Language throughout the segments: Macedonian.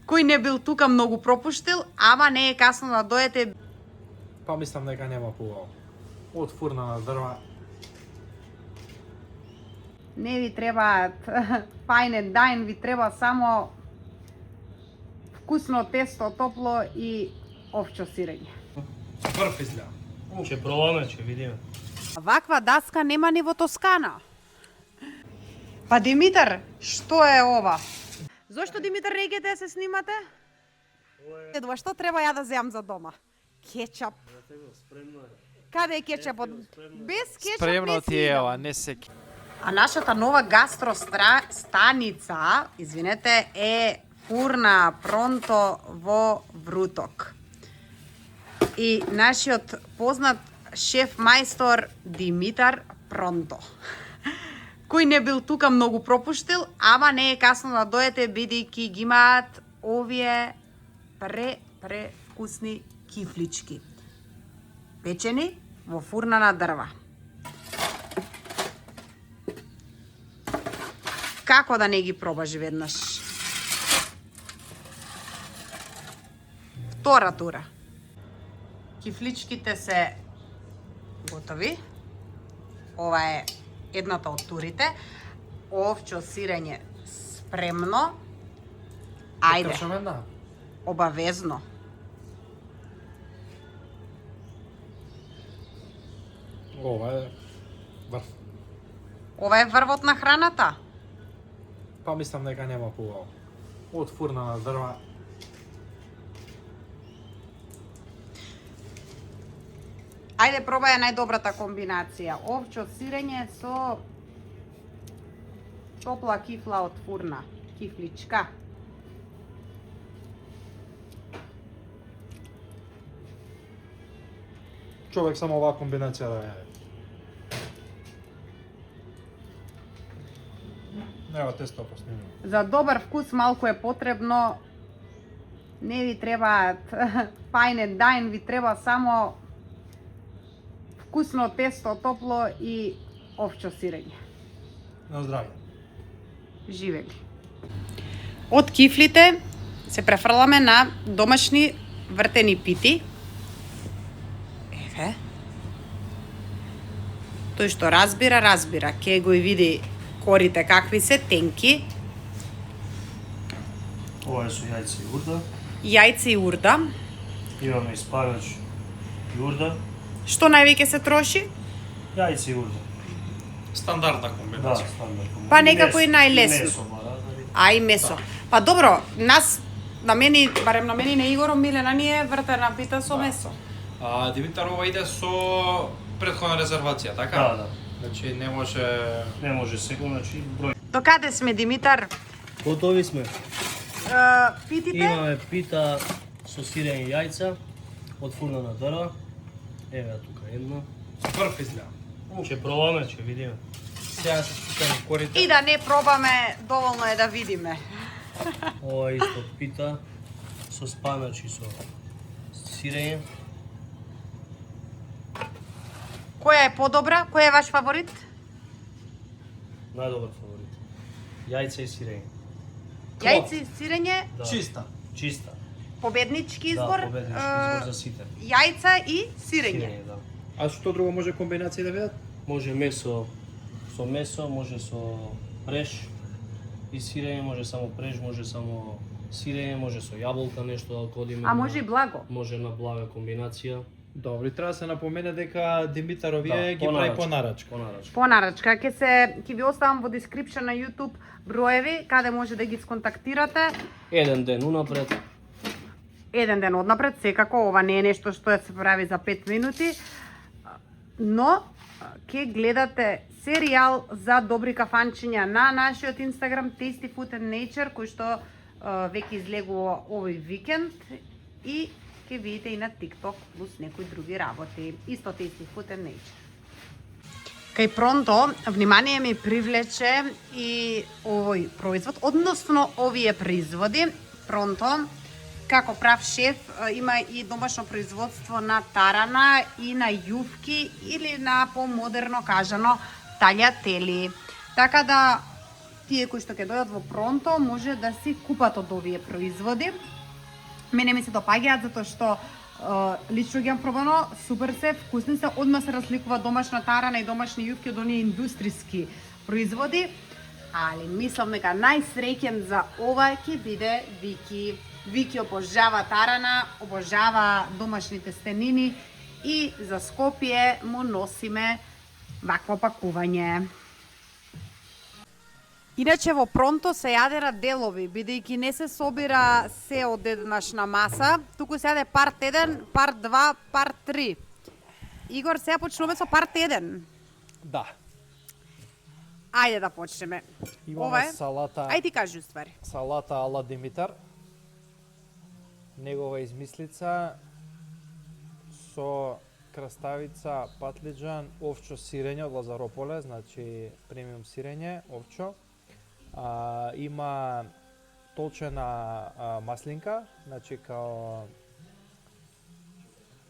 Кој не бил тука многу пропуштил, ама не е касно да дојдете. Па мислам дека нема поубаво. Од фурна на дрва. Не ви требаат fine and dine, ви треба само вкусно тесто, топло и овчо сирење. Врв изгледа. Ќе пробаме, ќе видиме. Ваква даска нема ни во Тоскана. Па Димитар, што е ова? Зошто Димитар регете се снимате? Едва што треба ја да земам за дома? Кетчап. Спремно е. Каде е кетчапот? Без кетчап Спремно не ти си е идам. ова, не се. А нашата нова гастростаница, извинете, е Фурна Пронто во Вруток. И нашиот познат шеф мајстор Димитар Пронто, кој не бил тука многу пропуштил, ама не е касно да дојдете бидејќи ги имаат овие превкусни кифлички. Печени во фурна на дрва. Како да не ги пробаш веднаш? Втора тура. Кифличките се готови. Ова е едната од турите. Овчо сирење спремно. Ајде, обавезно. Ова е врв. Ова е врвот на храната. Па мислам дека нема поубаво. Од фурна на дрва. Ајде, пробај најдобрата комбинација. Овчо сирење со топла кифла од фурна. Кифличка. Човек само оваа комбинација да јаде. Нема тесто поснимено. За добар вкус малку е потребно. Не ви требаат fine and dine, ви треба само вкусно тесто, топло и овчо сирење. На здравје. Живели. Од кифлите се префрламе на домашни вртени пити. Еве. Тој што разбира, разбира. Ке го и види корите какви се, тенки. Ова е со јајце и урда. Јајце и урда. Имаме и спанач и урда. Што највеќе се троши? Јајце и урда. Стандардна Да, комбинација. стандардно. Па некако и најлесно. Месо, барата. А и месо. Па добро, нас, на мене, барем на мене и на Игоро Милена ни е вртена пита со месо. Димитар, ова иде со претходна резервација, така? Да, да. Значи не може... Не може секој, значи број. До каде сме, Димитар? Готови сме. Питите? Имаме пита со сирење јајца од фурна на дрва. Еве тука една. Врв изгледа. Ќе пробаме, ќе видиме. Сега се спитаме корите. И да не пробаме, доволно е да видиме. Ова е исто пита со спанач и со сирење. Која е подобра? Кој е ваш фаворит? Најдобар фаворит. Јајца и сирење. Јајце и сирење, Да. Чиста. Чиста. победнички избор. Да, победнички избор за сите. Јајца и сирење. Сирење, да. А што друго може комбинација да видат? Може месо со месо, може со преж и сирење, може само преж, може само сирење, може со јаболка нешто да одиме. А може и благо. Може на блага комбинација. Добри, треба да се напомене дека Димитар овие Да, ги прави по нарачка. По нарачка. По нарачка, ќе ви оставам во description на YouTube броеви каде може да ги сконтактирате. Еден ден унапред. Еден ден однапред, секако ова не е нешто што се прави за 5 минути, но ќе гледате серијал за добри кафанчиња на нашиот Instagram Tasty Food and Nature, кој што веќе излегува овој викенд, и ќе видите и на TikTok плюс некои други работи. Исто Tasty Food and Nature. Кај Пронто, внимание ми привлече и овој производ, односно овие производи. Пронто, како прав шеф, има и домашно производство на тарана и на јувки или на помодерно кажано таљатели. Така да тие кои што ќе дојдат во Пронто може да си купат од овие производи. Мене ми се допаѓаат затоа што лично ги имам пробано, супер се, вкусни се, одма се разликува домашна тарана и домашни јувки од оние индустријски производи, али мислам дека најсреќен за ова ќе биде Вики. Вики обожава тарана, обожава домашните стенини и за Скопје му носиме вакво пакување. Иначе во Пронто се јаде на делови, бидејќи не се собира се од еднашна маса, туку се јаде парт 1, парт 2, парт 3. Игор, сега почнуваме со парт 1. Да. Ајде да почнеме. Ова Имаме е. салата, Ајде ти кажи уствари. салата ала Димитар. Негова измислица со краставица, патлиџан, овчо сирење од Лазарополе, значи премиум сирење, овчо. Има толчена маслинка, значи као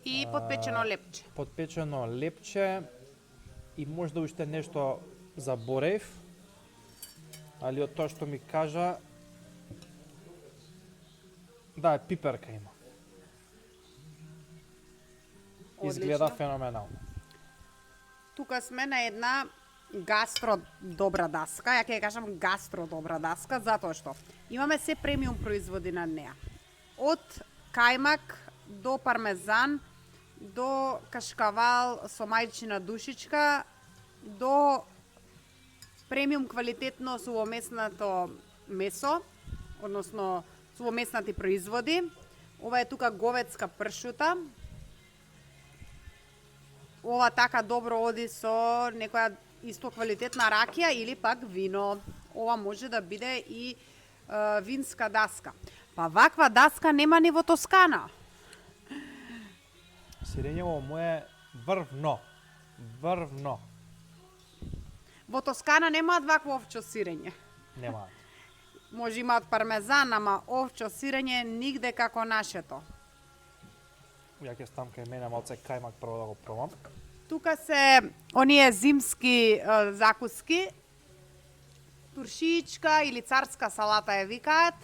И подпечено лепче. подпечено лепче и можда уште нешто заборев, али од тоа што ми кажа, да, пиперка има. Изгледа Одлично. феноменално. Тука сме на една гастро добра даска. Ја ќе ја кажам гастро добра даска, затоа што имаме се премиум производи на неа. Од кајмак до пармезан, до кашкавал со мајчина душичка, до премиум квалитетно сувомеснато месо, односно сувомеснати производи. Ова е тука говедска пршута. Ова така добро оди со некоја исто квалитетна ракија или пак вино. Ова може да биде и винска даска. Па ваква даска нема ни во Тоскана. Сирењево му е врвно. Врвно. Во Тоскана немаат вакво овчо сирење. Нема. Може имаат пармезан, ама овчо сирење нигде како нашето. Ја ќе стам кај мене малце кајмак прво да го пробам. Тука се оние зимски закуски. Туршичка или царска салата ја викаат.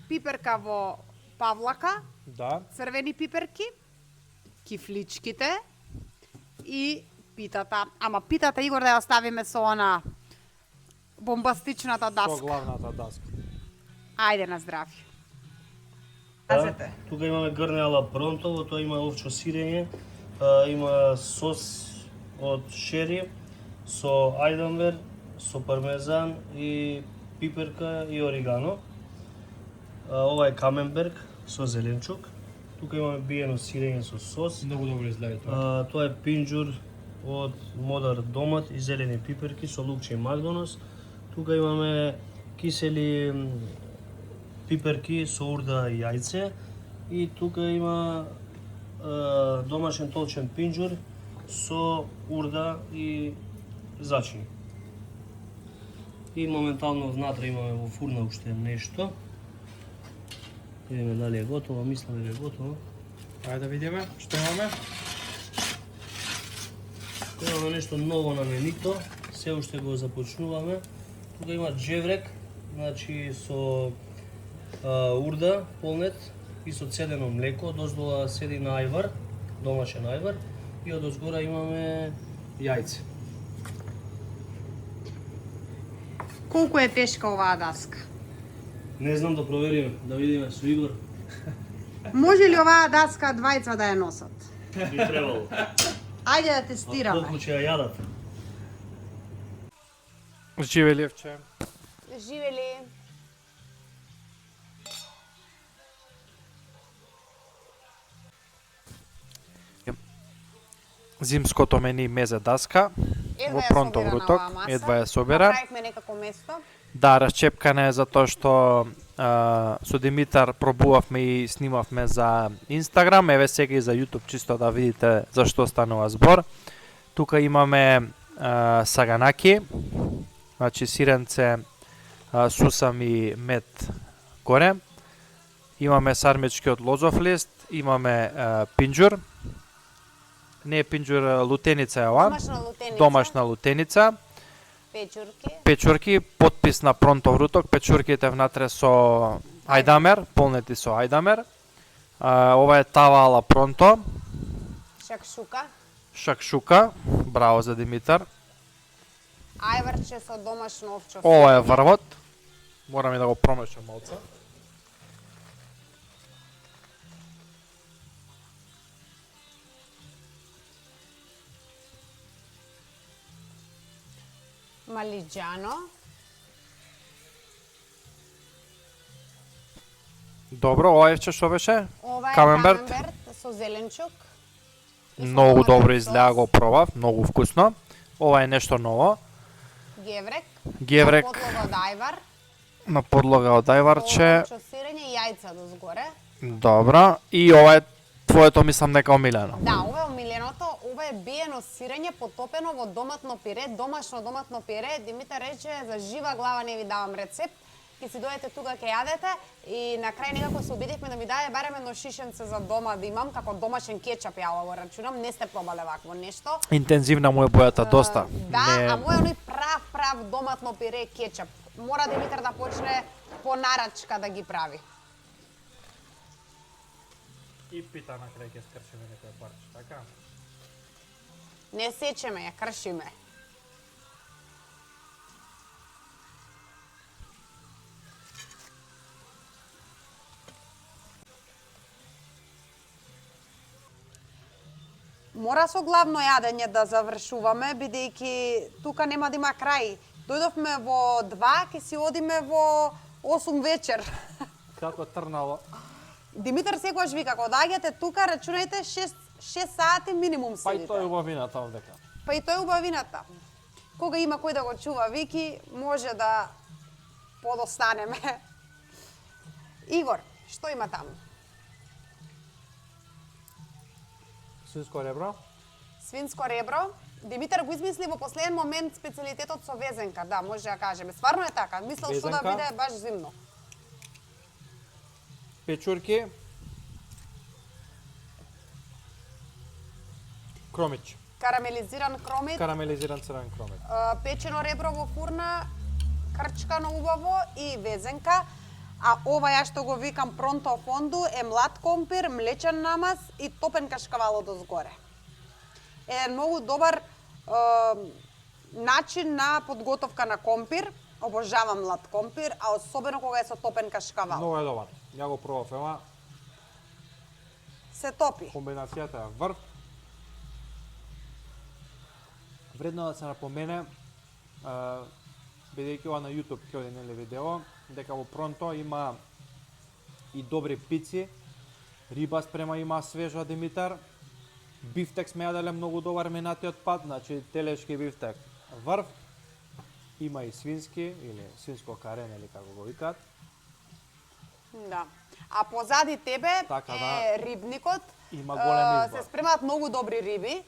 Пиперка во павлака, Да. црвени пиперки, кифличките и питата. Ама питата, Игор, да ја оставиме со она бомбастичната Со даска. главната даска. Ајде на здравје. Казете. Тука имаме грне ала Пронто, во тоа има овчо сирење, има сос од шери со ајдамвер, со пармезан и пиперка и орегано. Ова е каменберг со зеленчук. Тука имаме биено сирење со сос. Многу добро изгледа тоа. Тоа е пинџур од модар домат и зелени пиперки со лукче и магдонос. Тука имаме кисели пиперки со урда и јајце. И тука има домашен толчен пинџур со урда и зачини. И моментално внатре имаме во фурна уште нешто. Видиме дали е готово, мислам дека е готово. Ајде да видиме што имаме. Имаме нешто ново на менито, се уште го започнуваме. Тука има джеврек, значи со урда, полнет и со цедено млеко, доздола седи на ајвар, домашен ајвар и од озгора имаме јајце. Колку е тешка оваа даска? Не знам, да провериме, да видиме со Игор. Може ли оваа даска двајца да ја носат? Би требало. Ајде да А тестираме. колку ќе ја јадат? Живе Левче. Живели. Зимското мени мезе даска. Едва Во ја Пронто собира на вруток, оваа маса. едва ја собира. Направивме некако место. Да, расчепкана е затоа што со Димитар пробувавме и снимавме за Инстаграм, еве сега и за YouTube, чисто да видите за што станува збор. Тука имаме саганаки, значи сиренце, сусам и мед горе. Имаме сармечки од лозов лист, имаме пинџур. Не е пинџур, лутеница е ова. Домашна лутеница. Домашна лутеница. Печурки, потпис на Пронто Вруток, печурките внатре со ајдамер, полнети со ајдамер. Ова е тава ала Пронто. Шакшука, браво за Димитар. Ајварче со домашно овчо сирење. Ова е врвот. Морам и да го промешам малце. Малиџано. Добро, ова евче што беше? Ова е Камемберт. камемберт со зеленчук. И со Многу томатен добро сос. изгледа, го пробав, многу вкусно. Ова е нешто ново. Геврек. Геврек. На подлога од ајвар. На подлога од ајварче. Овчо сирење и јајца дозгоре. Добро. И ова е твоето, мислам, нека омилено. Да, ова е омиленото. Ова е биено сирење потопено во доматно пире, домашно доматно пире. Димитар рече за жива глава не ви давам рецепт. Ке си дојдете тука ке јадете и на крај некако се убедивме да ми даде барем едно шишенце за дома да имам како домашен кетчап, ја го рачунам. Не сте пробале вакво нешто. Интензивна му е бојата доста. Да, Не- а мој оној прав доматно пире кетчап. Мора Димитар да почне по нарачка да ги прави. И пита на крај ќе скршиме некој парче, така? Не сечеме, ја кршиме. Мора со главно јадење да завршуваме, бидејќи тука нема да има крај. Дојдовме во 2, ќе си одиме во 8 вечер. Како трнало. Димитар секогаш вика, кога доаѓате тука, рачунајте 6 сати минимум Па и седите. тој убавината овдека. Па и тој е убавината. Кога има кој да го чува Вики, може да подостанеме. Игор, што има таму? Свинско ребро. Свинско ребро. Димитар го измисли во последен момент специјалитетот со везенка. Да, може да кажеме. Стварно е така. Мислел што да Везенка. биде баш зимно. Печурки. Кромич. Карамелизиран кромит, Карамелизиран црвен кромич. печено ребро во фурна, крчкано убаво и везенка. А ова ја што го викам пронто фонду е млад компир, млечен намаз и топен кашкавал од озгоре. Е многу добар начин на подготовка на компир. Обожавам млад компир, а особено кога е со топен кашкавал. Многу е добар. Ја го пробав, ема Се топи. комбинацијата е врв. Вредно да се напомене, бидејќи ова на YouTube ќе оди нели видео, дека во Пронто има и добри пици, риба спрема има свежа Димитар, бифтек сме јаделе многу добар минатиот пат, значи телешки бифтек врв, има и свински или свинско каре, нели како го викаат. Да. А позади тебе Така, е да. рибникот. Има голем избор. Се спремаат многу добри риби.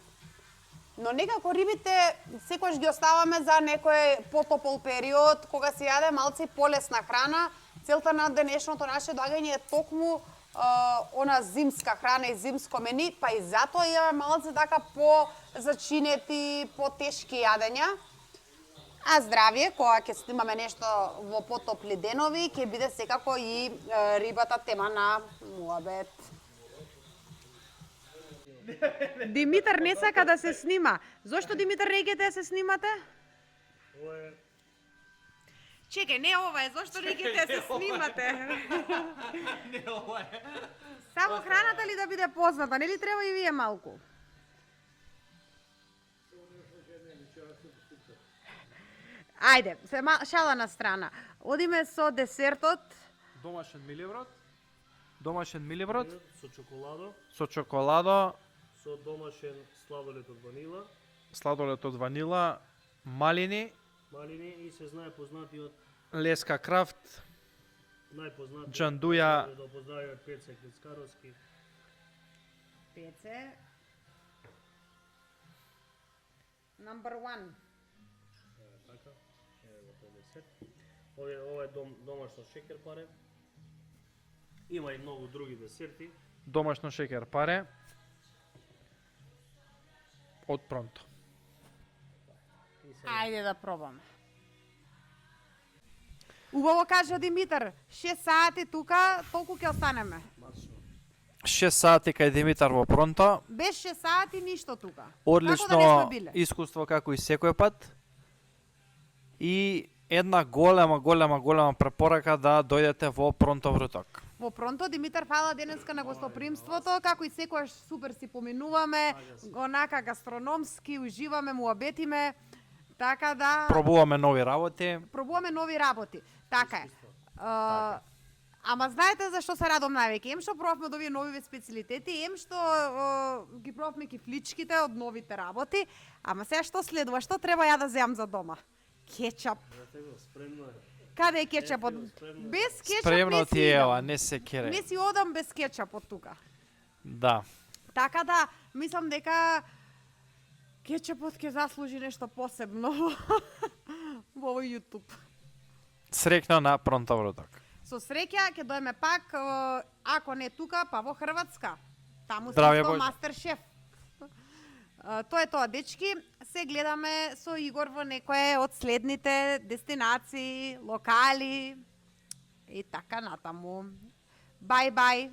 Но некако рибите секогаш ги оставаме за некој потопол период, кога се јаде малци полесна храна. Целта на денешното наше доаѓање е токму она зимска храна и зимско мени, па и затоа имаме малци така по зачинети, по тешки јадења. А здравје, кога ќе снимаме нешто во потопли денови, ќе биде секако и рибата тема на муабет. Димитар не сака да се снима. Зошто Димитар не ќе да се снимате? Ова е Чекај, не ова е, зошто не ќе да се снимате? Не, ова е. Само храната ли да биде позната, нели треба и вие малку? Ајде, шала на страна. Одиме со десертот. Домашен миливрод. Домашен миливрод со чоколадо, со чоколадо, со домашен сладолед од ванила, сладолед од ванила, малини, малини и се знае познатиот, леска крафт, најпознатиот Джандуја. да поздравиме Пеце Клицкаровски. Пеце. Number 1. Така, еве го тој десерт. Ова е домашно шекер паре. Има и многу други десерти. домашно шеќер паре од Пронто. И се Ајде да пробаме. Убаво кажа Димитар, 6 сати тука, толку ќе останеме. 6 сати кај Димитар во Пронто. Без 6 сати ништо тука. Одлично Како да не сме биле. искуство како и секој пат. И една голема препорака да дојдете во Пронто Вруток. Во Пронто Димитар фала денеска на гостопримството, како и секојаш супер си поминуваме, онака гастрономски, уживаме, муабетиме, така да Пробуваме нови работи. пробуваме нови работи. Така е. Ама знаете зашто се радам највеќе? Ем што пробавме од овие нови специјалитети, ем што ги пробавме кифличките од новите работи, ама сега што следува? Што треба ја да земам за дома? Кетчап. Спремно е. Каде е кетчапот? спремно е. Без кетчап Спремно не си ти е, идам. ева, не се кере. Не си одам без кетчап од тука. Да. Така да, мислам дека кетчапот ќе заслужи нешто посебно во овој YouTube. Среќно на Пронто Вруток. Со среќа ќе дојме пак, ако не тука, па во Хрватска. Таму Здравје, сме со Боже. Мастер Шеф. Тоа е тоа, дечки. Се гледаме со Игор во некое од следните дестинации, локали и така натаму. Бај, бај.